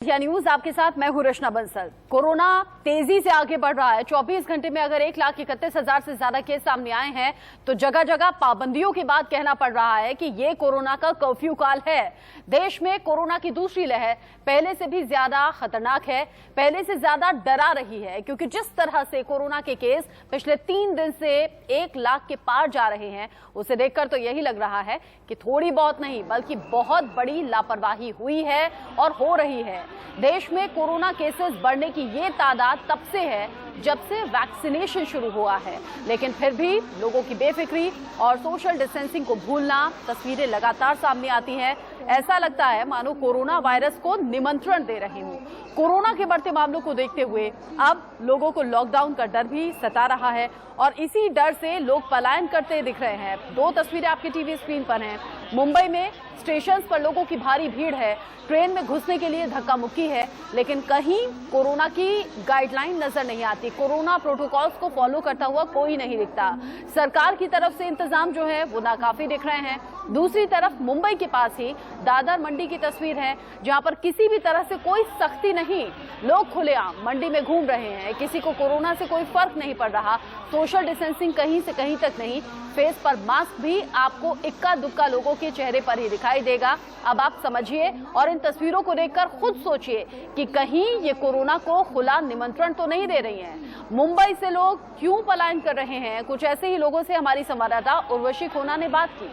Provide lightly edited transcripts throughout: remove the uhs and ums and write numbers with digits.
India news आपके साथ मैं हूं रचना बंसल। कोरोना तेजी से आगे बढ़ रहा है। 24 घंटे में अगर 1,31,000 से ज्यादा केस सामने आए हैं तो जगह जगह पाबंदियों के बाद कहना पड़ रहा है कि ये कोरोना का कर्फ्यू काल है। देश में कोरोना की दूसरी लहर पहले से भी ज्यादा खतरनाक है, पहले से ज्यादा डरा रही है, क्योंकि जिस तरह से कोरोना के केस पिछले 3 दिन से 1 लाख के पार जा रहे हैं, उसे देखकर तो यही लग रहा है कि थोड़ी बहुत नहीं बल्कि बहुत बड़ी लापरवाही हुई है और हो रही है। देश में कोरोना केसेस बढ़ने की ये तादाद तब से है जब से वैक्सीनेशन शुरू हुआ है, लेकिन फिर भी लोगों की बेफिक्री और सोशल डिस्टेंसिंग को भूलना तस्वीरें लगातार सामने आती हैं। ऐसा लगता है मानो कोरोना वायरस को निमंत्रण दे रहे हों। कोरोना के बढ़ते मामलों को देखते हुए अब लोगों को लॉकडाउन का डर भी सता रहा है और इसी डर से लोग पलायन करते दिख रहे हैं। 2 तस्वीरें आपकी टीवी स्क्रीन पर हैं। मुंबई में स्टेशन पर लोगों की भारी भीड़ है, ट्रेन में घुसने के लिए धक्का मुक्की है, लेकिन कहीं कोरोना की गाइडलाइन नजर नहीं आती। कोरोना प्रोटोकॉल्स को फॉलो करता हुआ कोई नहीं दिखता। सरकार की तरफ से इंतजाम जो है वो नाकाफी दिख रहे हैं। दूसरी तरफ मुंबई के पास ही दादर मंडी की तस्वीर है, जहां पर किसी भी तरह से कोई सख्ती नहीं, लोग खुलेआम मंडी में घूम रहे हैं। किसी को कोरोना से कोई फर्क नहीं पड़ रहा। सोशल डिस्टेंसिंग कहीं से कहीं तक नहीं, फेस पर मास्क भी आपको इक्का दुक्का लोगों के चेहरे पर ही दिखाई देगा। अब आप समझिए और इन तस्वीरों को देखकर खुद सोचिए कि कहीं ये कोरोना को खुला निमंत्रण तो नहीं दे रही हैं। मुंबई से लोग क्यों पलायन कर रहे हैं, कुछ ऐसे ही लोगों से हमारी संवाददाता उर्वशी खोना ने बात की।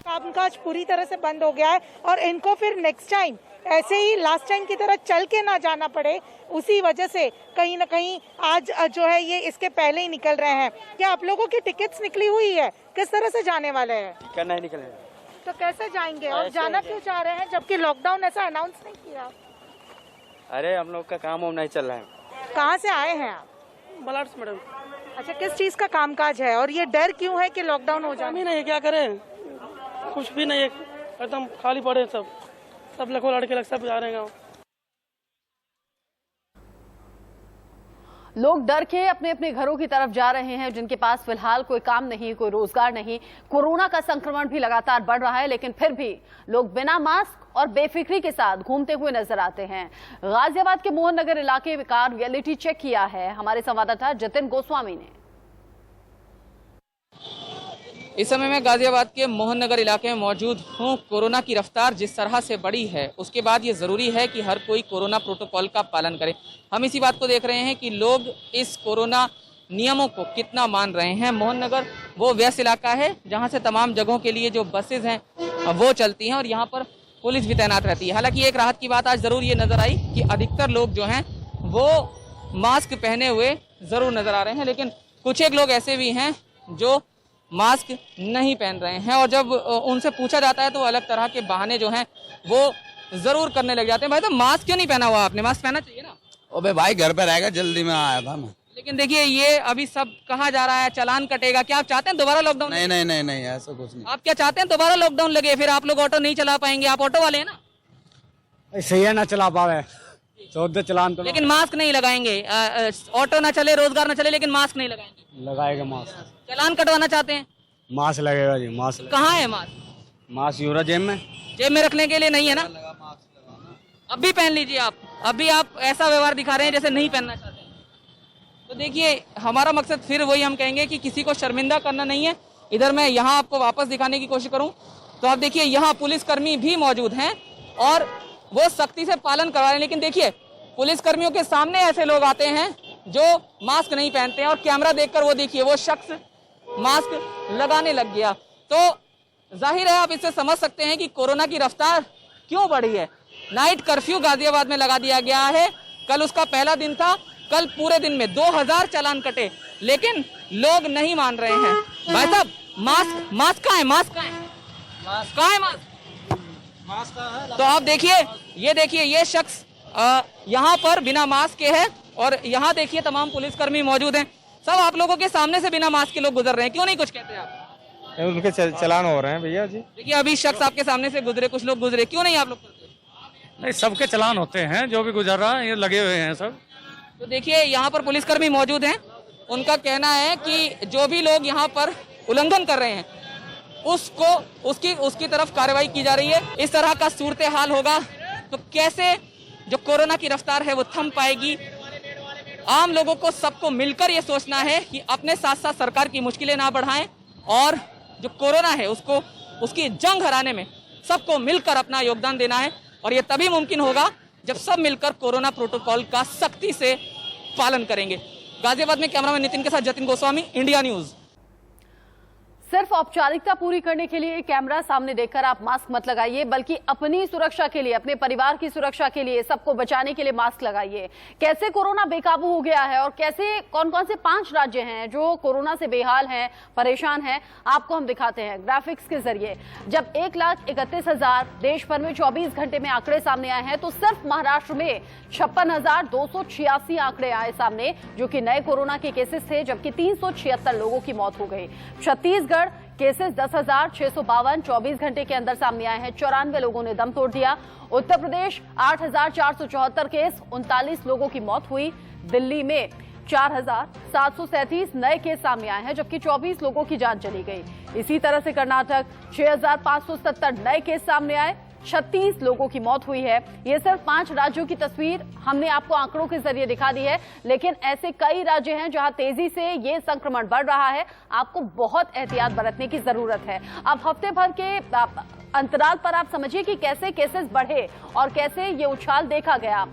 कामकाज पूरी तरह से बंद हो गया है और इनको फिर नेक्स्ट टाइम ऐसे ही लास्ट टाइम की तरह चल के ना जाना पड़े, उसी वजह से कहीं ना कहीं आज जो है ये इसके पहले ही निकल रहे हैं। क्या आप लोगों की टिकट्स निकली हुई है? किस तरह से जाने वाले हैं? टिकट नहीं निकले तो कैसे जाएंगे और जाना क्यों चाह रहे हैं जबकि लॉकडाउन ऐसा अनाउंस नहीं किया? अरे हम लोग का काम वाम नहीं चल रहा है। कहाँ से आए हैं आप? बलाट्स मैडम। अच्छा, किस चीज का कामकाज है और ये डर क्यों है कि लॉकडाउन हो काम ही जाए? नहीं है, क्या करें, कुछ भी नहीं है, एकदम खाली पड़े सब लड़कों लड़के सब जा रहे हैं गाँव। लोग डर के अपने अपने घरों की तरफ जा रहे हैं, जिनके पास फिलहाल कोई काम नहीं, कोई रोजगार नहीं। कोरोना का संक्रमण भी लगातार बढ़ रहा है, लेकिन फिर भी लोग बिना मास्क और बेफिक्री के साथ घूमते हुए नजर आते हैं। गाजियाबाद के मोहन नगर इलाके का रियलिटी चेक किया है हमारे संवाददाता जतिन गोस्वामी ने। इस समय मैं गाजियाबाद के मोहन नगर इलाके में मौजूद हूँ। कोरोना की रफ्तार जिस तरह से बढ़ी है, उसके बाद ये ज़रूरी है कि हर कोई कोरोना प्रोटोकॉल का पालन करे। हम इसी बात को देख रहे हैं कि लोग इस कोरोना नियमों को कितना मान रहे हैं। मोहन नगर वो व्यस्त इलाका है जहाँ से तमाम जगहों के लिए जो बसेज हैं वो चलती हैं और यहाँ पर पुलिस भी तैनात रहती है। हालांकि एक राहत की बात आज ज़रूर ये नज़र आई कि अधिकतर लोग जो हैं वो मास्क पहने हुए ज़रूर नज़र आ रहे हैं, लेकिन कुछ एक लोग ऐसे भी हैं जो मास्क नहीं पहन रहे हैं और जब उनसे पूछा जाता है तो अलग तरह के बहाने जो हैं वो जरूर करने लग जाते हैं। भाई तो मास्क क्यों नहीं पहना हुआ आपने? मास्क पहनना चाहिए ना। अबे भाई घर पे रहेगा, जल्दी में आया था मैं। लेकिन देखिए ये अभी सब कहा जा रहा है चालान कटेगा, क्या आप चाहते हैं दोबारा लॉकडाउन? नहीं नहीं नहीं नहीं, ऐसा कुछ नहीं। आप क्या चाहते हैं दोबारा लॉकडाउन लगे, फिर आप लोग ऑटो नहीं चला पाएंगे? आप ऑटो वाले हैं ना। सही है, ना चला पावे तो चलान तो, लेकिन मास्क नहीं लगाएंगे, ऑटो ना चले, रोजगार ना चले, लेकिन मास्क नहीं लगाएंगे। लगाएगा मास्क। चालान कटवाना चाहते हैं? मास्क लगेगा जी, मास्क। कहाँ है मास्क? मास्क यूरा जेब में, जेब में रखने के लिए नहीं है ना। अब भी पहन लीजिए आप। अभी आप ऐसा व्यवहार दिखा रहे हैं जैसे नहीं पहनना चाहते हैं। तो देखिए हमारा मकसद फिर वही हम कहेंगे कि किसी को शर्मिंदा करना नहीं है। इधर मैं यहाँ आपको वापस दिखाने की कोशिश करूँ तो आप देखिए यहाँ पुलिसकर्मी भी मौजूद हैं और वो सख्ती से पालन करवा रहे हैं। लेकिन देखिए पुलिसकर्मियों के सामने ऐसे लोग आते हैं जो मास्क नहीं पहनते हैं और कैमरा देखकर वो देखिए वो शख्स मास्क लगाने लग गया। तो जाहिर है आप इससे समझ सकते हैं कि कोरोना की रफ्तार क्यों बढ़ी है। नाइट कर्फ्यू गाजियाबाद में लगा दिया गया है। कल उसका पहला दिन था। कल पूरे दिन में 2000 चालान कटे, लेकिन लोग नहीं मान रहे हैं। भाई साहब मास्क कहाँ है? मास्क कहाँ है? मास्क तो आप देखिए ये शख्स यहाँ पर बिना मास्क के है और यहाँ देखिए तमाम पुलिसकर्मी मौजूद हैं। सब आप लोगों के सामने से बिना मास्क के लोग गुजर रहे हैं, क्यों नहीं कुछ कहते आप? उनके चलान हो रहे हैं भैया जी। देखिए अभी शख्स आपके सामने से गुजरे, कुछ लोग गुजरे, क्यों नहीं आप लोग? नहीं, सबके चलान होते हैं, जो भी गुजर रहा है ये लगे हुए हैं सब। तो देखिए यहाँ पर पुलिसकर्मी मौजूद हैं। उनका कहना है कि जो भी लोग यहाँ पर उल्लंघन कर रहे हैं उसकी तरफ कार्रवाई की जा रही है। इस तरह का सूरत हाल होगा तो कैसे जो कोरोना की रफ्तार है वो थम पाएगी। आम लोगों को सबको मिलकर ये सोचना है कि अपने साथ साथ सरकार की मुश्किलें ना बढ़ाएं और जो कोरोना है उसकी जंग हराने में सबको मिलकर अपना योगदान देना है। और ये तभी मुमकिन होगा जब सब मिलकर कोरोना प्रोटोकॉल का सख्ती से पालन करेंगे। गाजियाबाद में कैमरामैन नितिन के साथ जतिन गोस्वामी, इंडिया न्यूज। सिर्फ औपचारिकता पूरी करने के लिए कैमरा सामने देखकर आप मास्क मत लगाइए, बल्कि अपनी सुरक्षा के लिए, अपने परिवार की सुरक्षा के लिए, सबको बचाने के लिए मास्क लगाइए। कैसे कोरोना बेकाबू हो गया है और कैसे कौन कौन से 5 राज्य हैं जो कोरोना से बेहाल हैं, परेशान हैं, आपको हम दिखाते हैं ग्राफिक्स के जरिए। जब 1,31,000 देश भर में 24 घंटे में आंकड़े सामने आए हैं तो सिर्फ महाराष्ट्र में 56,286 आंकड़े आए सामने, जो कि नए कोरोना के केसेस थे, जबकि 376 लोगों की मौत हो गई। छत्तीसगढ़ केसेस 10,652 24 घंटे के अंदर सामने आए हैं, 94 लोगों ने दम तोड़ दिया। उत्तर प्रदेश 8,474 केस, 39 लोगों की मौत हुई। दिल्ली में 4,737 नए केस सामने आए हैं, जबकि 24 लोगों की जान चली गई। इसी तरह से कर्नाटक 6,570 नए केस सामने आए, 36 लोगों की मौत हुई है। ये सिर्फ 5 राज्यों की तस्वीर हमने आपको आंकड़ों के जरिए दिखा दी है, लेकिन ऐसे कई राज्य हैं जहां तेजी से ये संक्रमण बढ़ रहा है। आपको बहुत एहतियात बरतने की जरूरत है। अब हफ्ते भर के अंतराल पर आप समझिए कि कैसे केसेस बढ़े और कैसे ये उछाल देखा गया।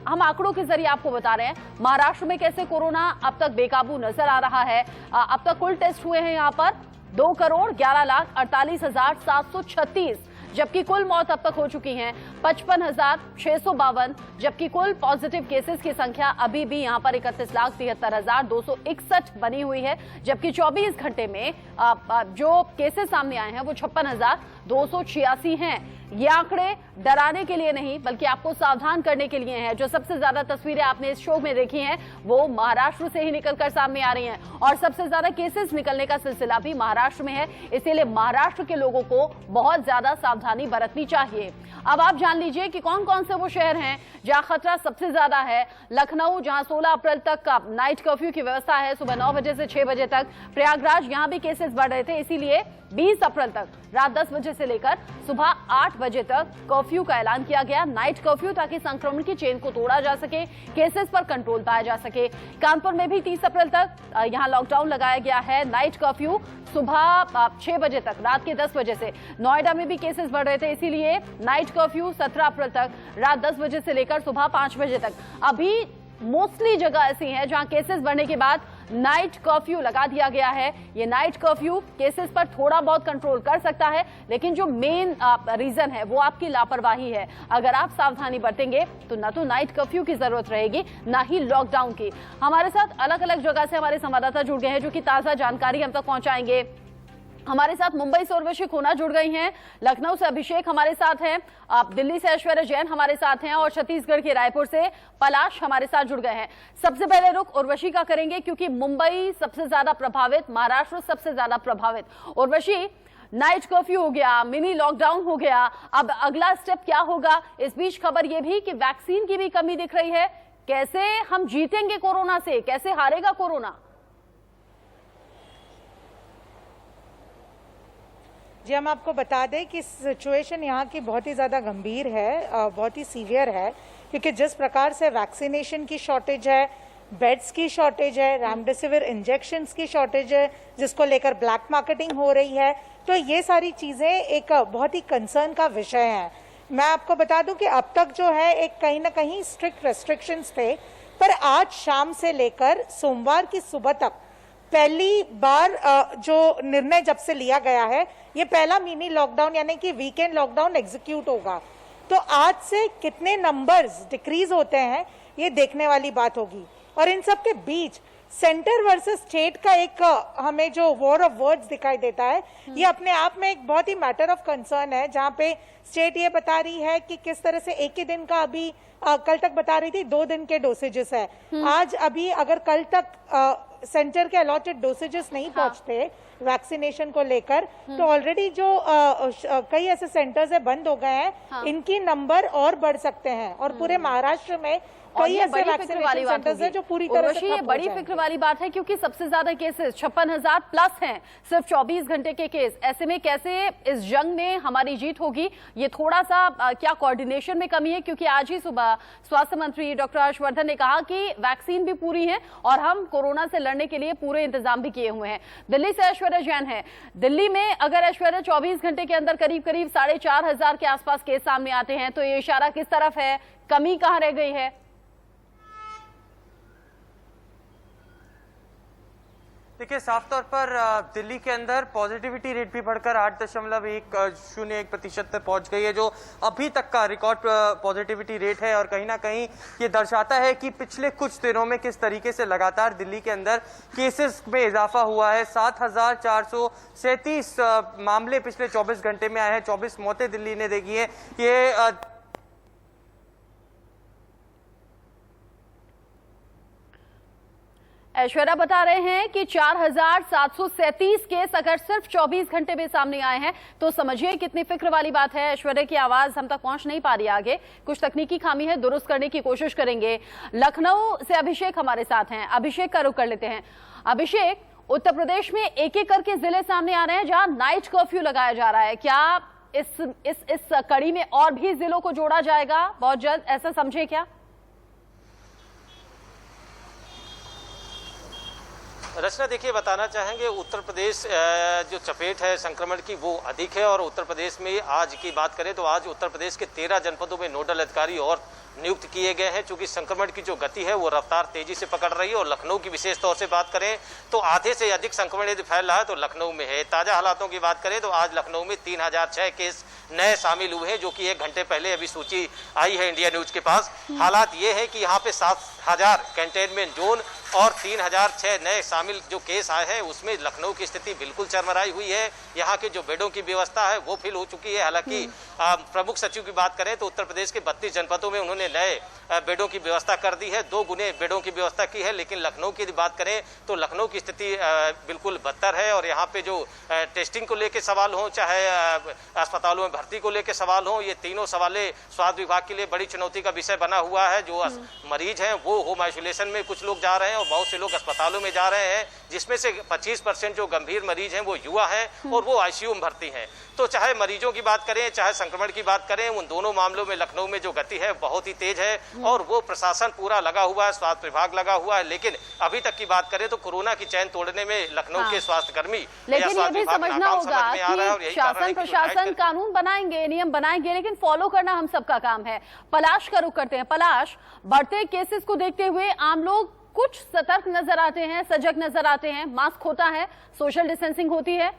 हम आंकड़ों के जरिए आपको बता रहे हैं महाराष्ट्र में कैसे कोरोना अब तक बेकाबू नजर आ रहा है। अब तक कुल टेस्ट हुए हैं यहाँ पर 2,11,48,736, जबकि कुल मौत अब तक हो चुकी हैं 55,652, जबकि कुल पॉजिटिव केसेस की संख्या अभी भी यहां पर 31,73,261 बनी हुई है, जबकि 24 घंटे में जो केसेस सामने आए हैं वो 56,286 हैं। ये आंकड़े डराने के लिए नहीं बल्कि आपको सावधान करने के लिए हैं। जो सबसे ज्यादा तस्वीरें आपने इस शो में देखी हैं वो महाराष्ट्र से ही निकलकर सामने आ रही हैं और सबसे ज्यादा केसेस निकलने का सिलसिला भी महाराष्ट्र में है। इसीलिए महाराष्ट्र के लोगों को बहुत ज्यादा सावधानी बरतनी चाहिए। अब आप जान लीजिए कि कौन कौन से वो शहर हैं जहां खतरा सबसे ज्यादा है। लखनऊ, जहां 16 अप्रैल तक का नाइट कर्फ्यू की व्यवस्था है, सुबह 9 बजे से 6 बजे तक। प्रयागराज, यहां भी केसेस बढ़ रहे थे, इसीलिए 20 अप्रैल तक रात 10 बजे से लेकर सुबह 8 बजे तक कर्फ्यू का ऐलान किया गया, नाइट कर्फ्यू, ताकि संक्रमण की चेन को तोड़ा जा सके, केसेस पर कंट्रोल पाया जा सके। कानपुर में भी 30 अप्रैल तक यहां लॉकडाउन लगाया गया है, नाइट कर्फ्यू सुबह 6 बजे तक, रात के 10 बजे से। नोएडा में भी केसेस बढ़ रहे थे, इसीलिए नाइट कर्फ्यू 17 अप्रैल तक रात 10 बजे से लेकर सुबह 5 बजे तक। अभी मोस्टली जगह ऐसी हैं जहां केसेस बढ़ने के बाद नाइट कर्फ्यू लगा दिया गया है। ये नाइट कर्फ्यू केसेस पर थोड़ा बहुत कंट्रोल कर सकता है, लेकिन जो मेन रीजन है वो आपकी लापरवाही है। अगर आप सावधानी बरतेंगे तो न तो नाइट कर्फ्यू की जरूरत रहेगी, ना ही लॉकडाउन की। हमारे साथ अलग अलग जगह से हमारे संवाददाता जुड़ गए हैं जो कि ताजा जानकारी हम तक पहुंचाएंगे। हमारे साथ मुंबई से उर्वशी खोना जुड़ गई हैं, लखनऊ से अभिषेक हमारे साथ हैं, दिल्ली से ऐश्वर्या जैन हमारे साथ हैं और छत्तीसगढ़ के रायपुर से पलाश हमारे साथ जुड़ गए हैं। सबसे पहले रुख उर्वशी का करेंगे क्योंकि मुंबई सबसे ज्यादा प्रभावित, महाराष्ट्र सबसे ज्यादा प्रभावित। उर्वशी, नाइट कर्फ्यू हो गया, मिनी लॉकडाउन हो गया, अब अगला स्टेप क्या होगा? इस बीच खबर यह भी कि वैक्सीन की भी कमी दिख रही है। कैसे हम जीतेंगे कोरोना से, कैसे हारेगा कोरोना? जी, हम आपको बता दें कि सिचुएशन यहाँ की बहुत ही ज़्यादा गंभीर है, बहुत ही सीवियर है, क्योंकि जिस प्रकार से वैक्सीनेशन की शॉर्टेज है, बेड्स की शॉर्टेज है, रेमडेसिविर इंजेक्शंस की शॉर्टेज है, जिसको लेकर ब्लैक मार्केटिंग हो रही है, तो ये सारी चीज़ें एक बहुत ही कंसर्न का विषय है। मैं आपको बता दूं कि अब तक जो है एक कहीं ना कहीं स्ट्रिक्ट रेस्ट्रिक्शंस थे, पर आज शाम से लेकर सोमवार की सुबह तक पहली बार जो निर्णय जब से लिया गया है, ये पहला मिनी लॉकडाउन यानी कि वीकेंड लॉकडाउन एग्जीक्यूट होगा। तो आज से कितने नंबर्स डिक्रीज होते हैं ये देखने वाली बात होगी। और इन सब के बीच सेंटर वर्सेस स्टेट का एक हमें जो वॉर ऑफ वर्ड्स दिखाई देता है, ये अपने आप में एक बहुत ही मैटर ऑफ कंसर्न है, जहां पे स्टेट ये बता रही है कि किस तरह से एक ही दिन का, अभी कल तक बता रही थी 2 दिन के डोसेजेस है। आज अभी अगर कल तक सेंटर के अलॉटेड डोसेजेस नहीं पहुंचते वैक्सीनेशन को लेकर, तो ऑलरेडी जो कई ऐसे सेंटर्स है बंद हो गए हैं, इनकी नंबर और बढ़ सकते हैं और पूरे महाराष्ट्र में कई ये ऐसे बड़ी फिक्र वैक्सीनेशन वाली बात सेंटर्स हैं होगी। जो पूरी तरह से उर्वशी, ये ठप हो बड़ी जाएंगे। फिक्र वाली बात है क्योंकि सबसे ज्यादा केसेस 56,000 प्लस हैं, सिर्फ 24 घंटे के केस। ऐसे में कैसे इस जंग में हमारी जीत होगी? ये थोड़ा सा क्या कोऑर्डिनेशन में कमी है? क्योंकि आज ही सुबह स्वास्थ्य मंत्री डॉक्टर हर्षवर्धन ने कहा कि वैक्सीन भी पूरी है और हम कोरोना से लड़ने के लिए पूरे इंतजाम भी किए हुए हैं। दिल्ली से ऐश्वर्या जैन है। दिल्ली में अगर ऐश्वर्या 24 घंटे के अंदर करीब 4,500 के आसपास केस सामने आते हैं तो ये इशारा किस तरफ है? कमी कहां रह गई है? देखिए, साफ तौर पर दिल्ली के अंदर पॉजिटिविटी रेट भी बढ़कर 8.01% तक पहुंच गई है, जो अभी तक का रिकॉर्ड पॉजिटिविटी रेट है। और कहीं ना कहीं ये दर्शाता है कि पिछले कुछ दिनों में किस तरीके से लगातार दिल्ली के अंदर केसेस में इजाफा हुआ है। 7,437 मामले पिछले 24 घंटे में आए हैं, 24 मौतें दिल्ली ने देखी है। ये ऐश्वर्या बता रहे हैं कि 4,737 केस अगर सिर्फ 24 घंटे में सामने आए हैं तो समझिए कितनी फिक्र वाली बात है। ऐश्वर्या की आवाज हम तक पहुंच नहीं पा रही आगे, कुछ तकनीकी खामी है, दुरुस्त करने की कोशिश करेंगे। लखनऊ से अभिषेक हमारे साथ हैं। अभिषेक का रुख कर लेते हैं। अभिषेक, उत्तर प्रदेश में एक एक करके जिले सामने आ रहे हैं जहां नाइट कर्फ्यू लगाया जा रहा है। क्या इस कड़ी में और भी जिलों को जोड़ा जाएगा बहुत जल्द, ऐसा समझे क्या? रचना, देखिए, बताना चाहेंगे उत्तर प्रदेश जो चपेट है संक्रमण की वो अधिक है। और उत्तर प्रदेश में आज की बात करें तो आज उत्तर प्रदेश के 13 जनपदों में नोडल अधिकारी और नियुक्त किए गए हैं, चूंकि संक्रमण की जो गति है वो रफ्तार तेजी से पकड़ रही है। और लखनऊ की विशेष तौर से बात करें तो आधे से अधिक संक्रमण यदि फैल रहा है तो लखनऊ में है। ताजा हालातों की बात करें तो आज लखनऊ में 3006 केस नए शामिल हुए हैं, जो कि 1 घंटे पहले अभी सूची आई है इंडिया न्यूज के पास। हालात ये है कि यहाँ पे 7,000 कंटेनमेंट जोन और 3006 नए शामिल जो केस आए हैं उसमें लखनऊ की स्थिति बिल्कुल चरमराई हुई है। यहाँ के जो बेडों की व्यवस्था है वो फिल हो चुकी है। हालांकि प्रमुख सचिव की बात करें तो उत्तर प्रदेश के 32 जनपदों में उन्होंने नए बेडों की व्यवस्था कर दी है, 2 गुने बेडों की व्यवस्था की है। लेकिन लखनऊ की बात करें तो लखनऊ की स्थिति बिल्कुल बदतर है। और यहाँ पे जो टेस्टिंग को लेकर सवाल हो, चाहे अस्पतालों में भर्ती को लेकर सवाल हो, ये तीनों सवाले स्वास्थ्य विभाग के लिए बड़ी चुनौती का विषय बना हुआ है। जो मरीज हैं वो होम आइसोलेशन में कुछ लोग जा रहे हैं और बहुत से लोग अस्पतालों में जा रहे हैं, जिसमें से 25% जो गंभीर मरीज हैं वो युवा हैं और वो आईसीयू में भर्ती हैं। तो चाहे मरीजों की बात करें चाहे संक्रमण की बात करें, उन दोनों मामलों में लखनऊ में जो गति है बहुत ही तेज है। और वो प्रशासन पूरा लगा हुआ है, स्वास्थ्य विभाग लगा हुआ है। लेकिन अभी तक की बात करें तो कोरोना की चैन तोड़ने में लखनऊ के स्वास्थ्य कर्मी, लेकिन ये भी समझना होगा कि शासन प्रशासन कानून बनाएंगे, नियम बनाएंगे, लेकिन फॉलो करना हम सबका काम है। पलाश का रुख करते हैं। पलाश, बढ़ते केसेस को देखते हुए आम लोग कुछ सतर्क नजर आते हैं, सजग नजर आते हैं, मास्क होता है, सोशल डिस्टेंसिंग होती है।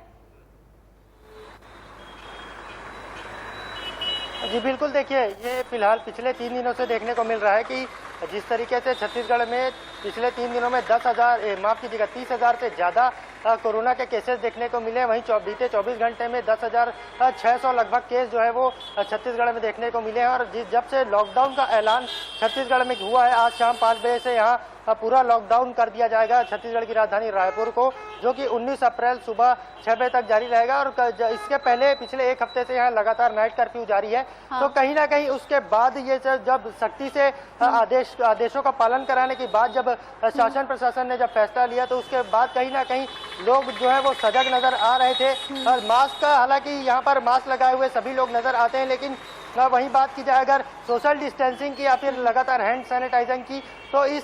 जी बिल्कुल, देखिए, ये फिलहाल पिछले 3 दिनों से देखने को मिल रहा है कि जिस तरीके से छत्तीसगढ़ में पिछले 3 दिनों में 30,000 से ज़्यादा कोरोना के केसेस देखने को मिले, वहीं बीते 24 घंटे में 10,600 लगभग केस जो है वो छत्तीसगढ़ में देखने को मिले हैं। और जब से लॉकडाउन का ऐलान छत्तीसगढ़ में हुआ है, आज शाम 5 बजे से यहाँ पूरा लॉकडाउन कर दिया जाएगा छत्तीसगढ़ की राजधानी रायपुर को, जो कि 19 अप्रैल सुबह 6 बजे तक जारी रहेगा। और इसके पहले पिछले 1 हफ्ते से यहाँ लगातार नाइट कर्फ्यू जारी है। तो कहीं ना कहीं उसके बाद ये जब सख्ती से आदेशों का पालन कराने के बाद जब शासन प्रशासन ने जब फैसला लिया तो उसके बाद कहीं ना कहीं लोग जो है वो सजग नजर आ रहे थे। और मास्क का, हालांकि यहाँ पर मास्क लगाए हुए सभी लोग नजर आते हैं, लेकिन वहीं बात की जाए अगर सोशल डिस्टेंसिंग की या फिर लगातार हैंड सैनिटाइजिंग की, तो इन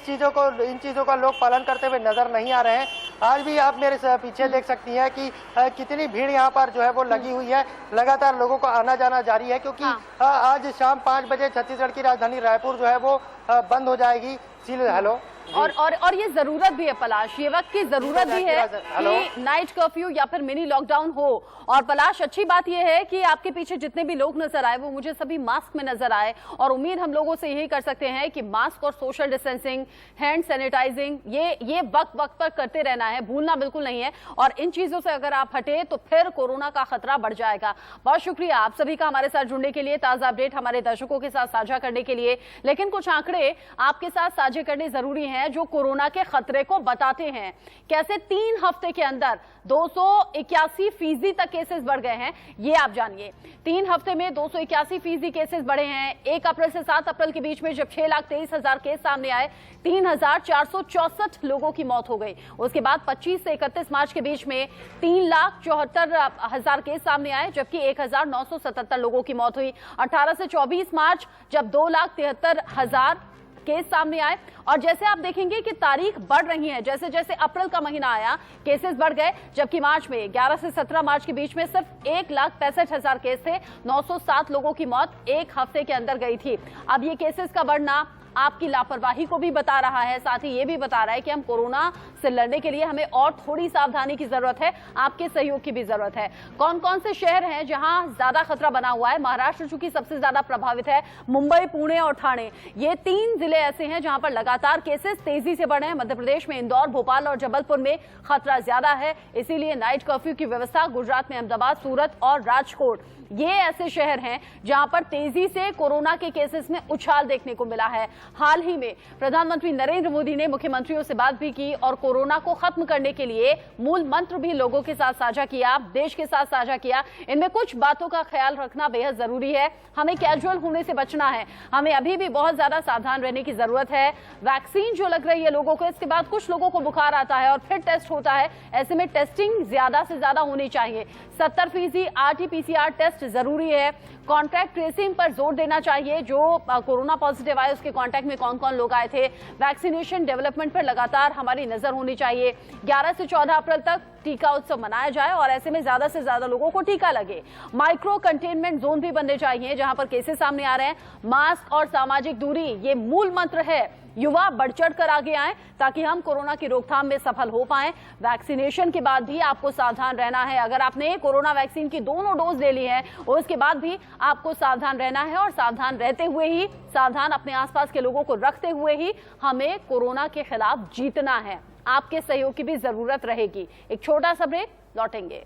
चीज़ों का लोग पालन करते हुए नजर नहीं आ रहे हैं। आज भी आप मेरे पीछे देख सकती हैं कि कितनी भीड़ यहाँ पर जो है वो लगी हुई है, लगातार लोगों को आना जाना जारी है, क्योंकि आज शाम 5 बजे छत्तीसगढ़ की राजधानी रायपुर जो है वो बंद हो जाएगी। हेलो, और ये जरूरत भी है पलाश, ये वक्त की जरूरत भी है कि नाइट कर्फ्यू या फिर मिनी लॉकडाउन हो। और पलाश, अच्छी बात ये है कि आपके पीछे जितने भी लोग नजर आए वो मुझे सभी मास्क में नजर आए। और उम्मीद हम लोगों से यही कर सकते हैं कि मास्क और सोशल डिस्टेंसिंग, हैंड सैनिटाइजिंग, ये वक्त पर करते रहना है, भूलना बिल्कुल नहीं है। और इन चीजों से अगर आप हटे तो फिर कोरोना का खतरा बढ़ जाएगा। बहुत शुक्रिया आप सभी का हमारे साथ जुड़ने के लिए, ताजा अपडेट हमारे दर्शकों के साथ साझा करने के लिए। लेकिन कुछ आंकड़े आपके साथ साझा करने जरूरी है। हैं जो कोरोना के खतरे को बताते हैं। कैसे 3 हफ्ते के अंदर 281% तक केसेस बढ़ गए हैं, ये आप जानिए। 3 हफ्ते में 281% केसेस बढ़े हैं। 1 अप्रैल से 7 अप्रैल के बीच में जब 6,23,000 केस सामने आए, 3,464 लोगों की मौत हो गई। उसके बाद 25 से 31 मार्च के बीच में 3,74,000 केस सामने आए, जबकि 1,977 लोगों की मौत हुई। 18 से 24 मार्च जब 2,73,000 केस सामने आए। और जैसे आप देखेंगे कि तारीख बढ़ रही है, जैसे जैसे अप्रैल का महीना आया केसेस बढ़ गए, जबकि मार्च में 11 से 17 मार्च के बीच में सिर्फ 1,65,000 केस थे। 907 लोगों की मौत 1 हफ्ते के अंदर गई थी। अब ये केसेस का बढ़ना आपकी लापरवाही को भी बता रहा है, साथ ही ये भी बता रहा है कि हम कोरोना से लड़ने के लिए हमें और थोड़ी सावधानी की जरूरत है, आपके सहयोग की भी जरूरत है। कौन कौन से शहर हैं जहां ज्यादा खतरा बना हुआ है? महाराष्ट्र चूंकि सबसे ज्यादा प्रभावित है, मुंबई, पुणे और ठाणे, ये 3 जिले ऐसे हैं जहां पर लगातार केसेस तेजी से बढ़े हैं। मध्य प्रदेश में इंदौर, भोपाल और जबलपुर में खतरा ज्यादा है, इसीलिए नाइट कर्फ्यू की व्यवस्था। गुजरात में अहमदाबाद, सूरत और राजकोट, ये ऐसे शहर हैं जहां पर तेजी से कोरोना के केसेस में उछाल देखने को मिला है। हाल ही में प्रधानमंत्री नरेंद्र मोदी ने मुख्यमंत्रियों से बात भी की और कोरोना को खत्म करने के लिए मूल मंत्र भी लोगों के साथ साझा किया, देश के साथ साझा किया। इनमें कुछ बातों का ख्याल रखना बेहद जरूरी है। हमें कैजुअल होने से बचना है, हमें अभी भी बहुत ज्यादा सावधान रहने की जरूरत है। वैक्सीन जो लग रही है लोगों को, इसके बाद कुछ लोगों को बुखार आता है और फिर टेस्ट होता है, ऐसे में टेस्टिंग ज्यादा से ज्यादा होनी चाहिए। 70% RT-PCR टेस्ट जरूरी है। कॉन्टैक्ट ट्रेसिंग पर जोर देना चाहिए, जो कोरोना पॉजिटिव आए उसके कॉन्टैक्ट में कौन कौन लोग आए थे। वैक्सीनेशन डेवलपमेंट पर लगातार हमारी नजर होनी चाहिए। 11 से 14 अप्रैल तक टीका उत्सव मनाया जाए और ऐसे में ज्यादा से ज्यादा लोगों को टीका लगे। माइक्रो कंटेनमेंट जोन भी बनने चाहिए जहां पर केसेस सामने आ रहे हैं। मास्क और सामाजिक दूरी, ये मूल मंत्र है। युवा बढ़ चढ़ कर आगे आए ताकि हम कोरोना की रोकथाम में सफल हो पाएं। वैक्सीनेशन के बाद भी आपको सावधान रहना है। अगर आपने कोरोना वैक्सीन की दोनों डोज ले ली है, उसके बाद भी आपको सावधान रहना है और सावधान रहते हुए ही, सावधान अपने आसपास के लोगों को रखते हुए ही हमें कोरोना के खिलाफ जीतना है। आपके सहयोग की भी जरूरत रहेगी। एक छोटा सा ब्रेक, लौटेंगे।